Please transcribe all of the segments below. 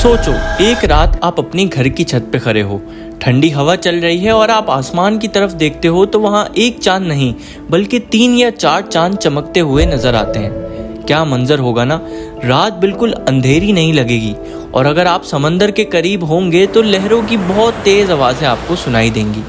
सोचो, एक रात आप अपनी घर की छत पे खड़े हो, ठंडी हवा चल रही है और आप आसमान की तरफ देखते हो तो वहाँ एक चांद नहीं बल्कि 3 या 4 चांद चमकते हुए नजर आते हैं। क्या मंजर होगा ना। रात बिल्कुल अंधेरी नहीं लगेगी और अगर आप समंदर के करीब होंगे तो लहरों की बहुत तेज आवाज़ें आपको सुनाई देंगी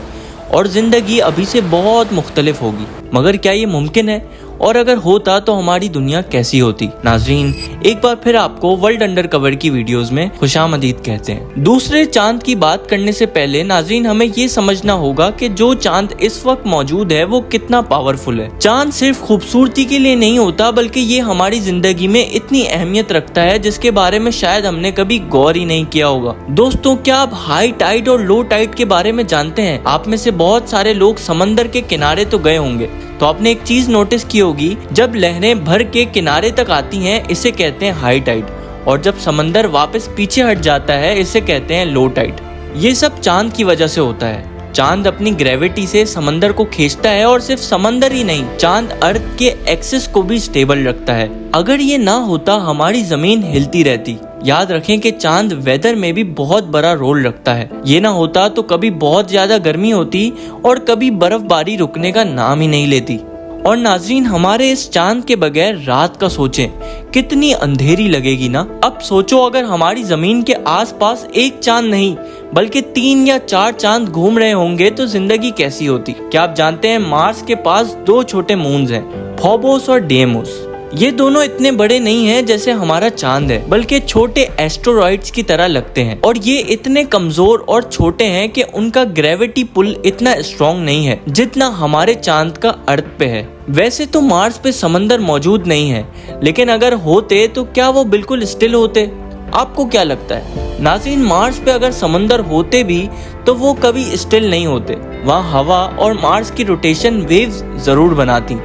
और ज़िंदगी अभी से बहुत मुख्तलिफ होगी। मगर क्या ये मुमकिन है? और अगर होता तो हमारी दुनिया कैसी होती? नाजरीन, एक बार फिर आपको वर्ल्ड अंडर कवर की वीडियोस में खुशामदीद कहते हैं। दूसरे चांद की बात करने से पहले नाजरीन हमें ये समझना होगा कि जो चांद इस वक्त मौजूद है वो कितना पावरफुल है। चांद सिर्फ खूबसूरती के लिए नहीं होता बल्कि ये हमारी जिंदगी में इतनी अहमियत रखता है जिसके बारे में शायद हमने कभी गौर ही नहीं किया होगा। दोस्तों, क्या आप हाई टाइड और लो टाइड के बारे में जानते हैं? आप में से बहुत सारे लोग समंदर के किनारे तो गए होंगे, तो आपने एक चीज नोटिस की होगी, जब लहरें भर के किनारे तक आती हैं इसे कहते हैं हाई टाइड, और जब समंदर वापस पीछे हट जाता है इसे कहते हैं लो टाइड। ये सब चांद की वजह से होता है। चांद अपनी ग्रेविटी से समंदर को खींचता है और सिर्फ समंदर ही नहीं, चांद अर्थ के एक्सिस को भी स्टेबल रखता है। अगर ये ना होता हमारी जमीन हिलती रहती। याद रखें कि चांद वेदर में भी बहुत बड़ा रोल रखता है। ये ना होता तो कभी बहुत ज्यादा गर्मी होती और कभी बर्फबारी रुकने का नाम ही नहीं लेती। और नाजरीन, हमारे इस चांद के बगैर रात का सोचें, कितनी अंधेरी लगेगी ना। अब सोचो, अगर हमारी जमीन के आसपास एक चांद नहीं बल्कि 3 या 4 चांद घूम रहे होंगे तो जिंदगी कैसी होती? क्या आप जानते हैं मार्स के पास 2 छोटे मून्स हैं, फोबोस और डेमोस। ये दोनों इतने बड़े नहीं हैं जैसे हमारा चांद है, बल्कि छोटे एस्टेरॉइड्स की तरह लगते हैं और ये इतने कमजोर और छोटे हैं कि उनका ग्रेविटी पुल इतना स्ट्रॉन्ग नहीं है जितना हमारे चांद का अर्थ पे है। वैसे तो मार्स पे समंदर मौजूद नहीं है, लेकिन अगर होते तो क्या वो बिल्कुल स्टिल होते? आपको क्या लगता है? नाज़रीन, मार्स पे अगर समंदर होते भी तो वो कभी स्टिल नहीं होते। वहाँ हवा और मार्स की रोटेशन वेव्स जरूर बनाती,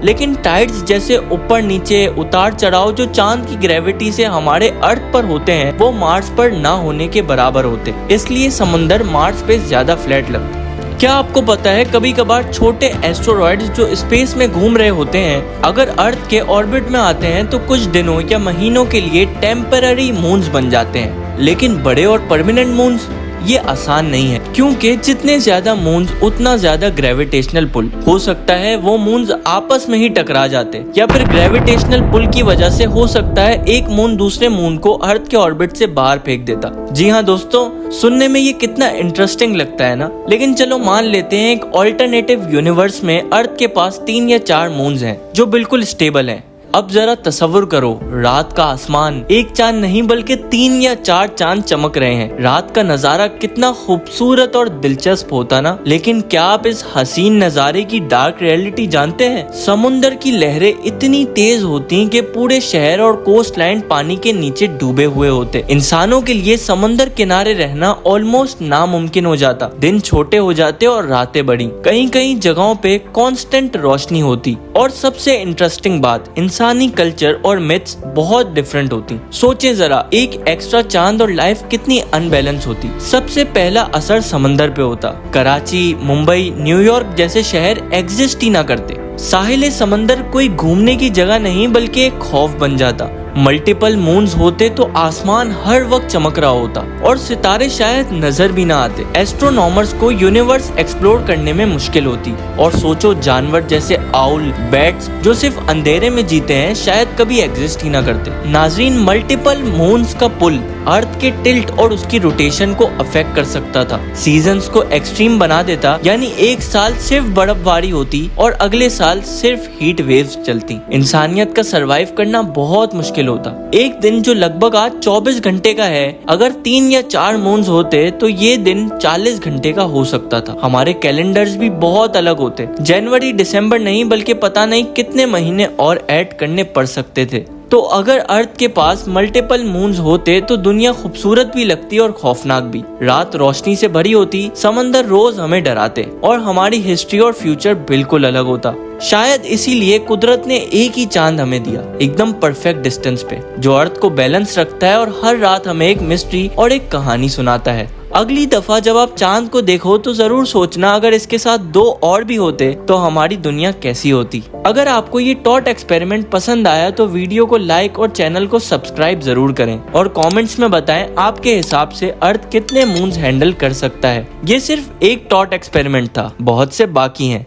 लेकिन टाइड्स जैसे ऊपर नीचे उतार चढ़ाव जो चांद की ग्रेविटी से हमारे अर्थ पर होते हैं वो मार्स पर ना होने के बराबर होते। इसलिए समंदर मार्स पे ज्यादा फ्लैट लगता। क्या आपको पता है कभी कभार छोटे एस्टेरॉइड्स जो स्पेस में घूम रहे होते हैं अगर अर्थ के ऑर्बिट में आते हैं तो कुछ दिनों या महीनों के लिए टेम्पररी मून्स बन जाते हैं। लेकिन बड़े और परमानेंट मून्स ये आसान नहीं है, क्योंकि जितने ज्यादा मून्स उतना ज्यादा ग्रेविटेशनल पुल। हो सकता है वो मून्स आपस में ही टकरा जाते या फिर ग्रेविटेशनल पुल की वजह से हो सकता है एक मून दूसरे मून को अर्थ के ऑर्बिट से बाहर फेंक देता। जी हाँ दोस्तों, सुनने में ये कितना इंटरेस्टिंग लगता है ना। लेकिन चलो मान लेते हैं एक ऑल्टरनेटिव यूनिवर्स में अर्थ के पास 3 या 4 मून्स हैं जो बिल्कुल स्टेबल हैं। अब जरा तसव्वुर करो, रात का आसमान एक चांद नहीं बल्कि 3 या 4 चांद चमक रहे हैं। रात का नजारा कितना खूबसूरत और दिलचस्प होता ना। लेकिन क्या आप इस हसीन नजारे की डार्क रियलिटी जानते हैं? समुंदर की लहरें इतनी तेज होती कि पूरे शहर और कोस्ट लाइन पानी के नीचे डूबे हुए होते। इंसानों के लिए समंदर किनारे रहना ऑलमोस्ट नामुमकिन हो जाता। दिन छोटे हो जाते और रातें बड़ी। कहीं कहीं जगहों पे कांस्टेंट रोशनी होती। और सबसे इंटरेस्टिंग बात, इंसानी कल्चर और मिथ्स बहुत डिफरेंट होती। सोचें जरा, एक एक्स्ट्रा चांद और लाइफ कितनी अनबैलेंस होती। सबसे पहला असर समंदर पे होता। कराची, मुंबई, न्यूयॉर्क जैसे शहर एग्जिस्ट ही ना करते। साहिल समंदर कोई घूमने की जगह नहीं बल्कि एक खौफ बन जाता। मल्टीपल मून्स होते तो आसमान हर वक्त चमक रहा होता और सितारे शायद नजर भी ना आते। एस्ट्रोनॉमर्स को यूनिवर्स एक्सप्लोर करने में मुश्किल होती। और सोचो, जानवर जैसे आउल, बैट्स जो सिर्फ अंधेरे में जीते हैं शायद कभी एग्जिस्ट ही ना करते। नाजरीन, मल्टीपल मून्स का पुल अर्थ के टिल्ट और उसकी रोटेशन को अफेक्ट कर सकता था। सीजन्स को एक्सट्रीम बना देता, यानी एक साल सिर्फ बर्फबारी होती और अगले साल सिर्फ हीट वेव्स चलती। इंसानियत का सरवाइव करना बहुत मुश्किल होता। एक दिन जो लगभग आज 24 घंटे का है, अगर 3 या 4 मून्स होते तो ये दिन 40 घंटे का हो सकता था। हमारे कैलेंडर्स भी बहुत अलग होते। जनवरी दिसंबर नहीं बल्कि पता नहीं कितने महीने और ऐड करने पड़ सकते थे। तो अगर अर्थ के पास मल्टीपल मून्स होते तो दुनिया खूबसूरत भी लगती और खौफनाक भी। रात रोशनी से भरी होती, समंदर रोज हमें डराते और हमारी हिस्ट्री और फ्यूचर बिल्कुल अलग होता। शायद इसीलिए कुदरत ने एक ही चांद हमें दिया, एकदम परफेक्ट डिस्टेंस पे, जो अर्थ को बैलेंस रखता है और हर रात हमें एक मिस्ट्री और एक कहानी सुनाता है। अगली दफा जब आप चांद को देखो तो जरूर सोचना अगर इसके साथ 2 और भी होते तो हमारी दुनिया कैसी होती। अगर आपको ये टॉट एक्सपेरिमेंट पसंद आया तो वीडियो को लाइक और चैनल को सब्सक्राइब जरूर करें और कमेंट्स में बताएं आपके हिसाब से अर्थ कितने मून्स हैंडल कर सकता है। ये सिर्फ एक टॉट एक्सपेरिमेंट था, बहुत से बाकी हैं।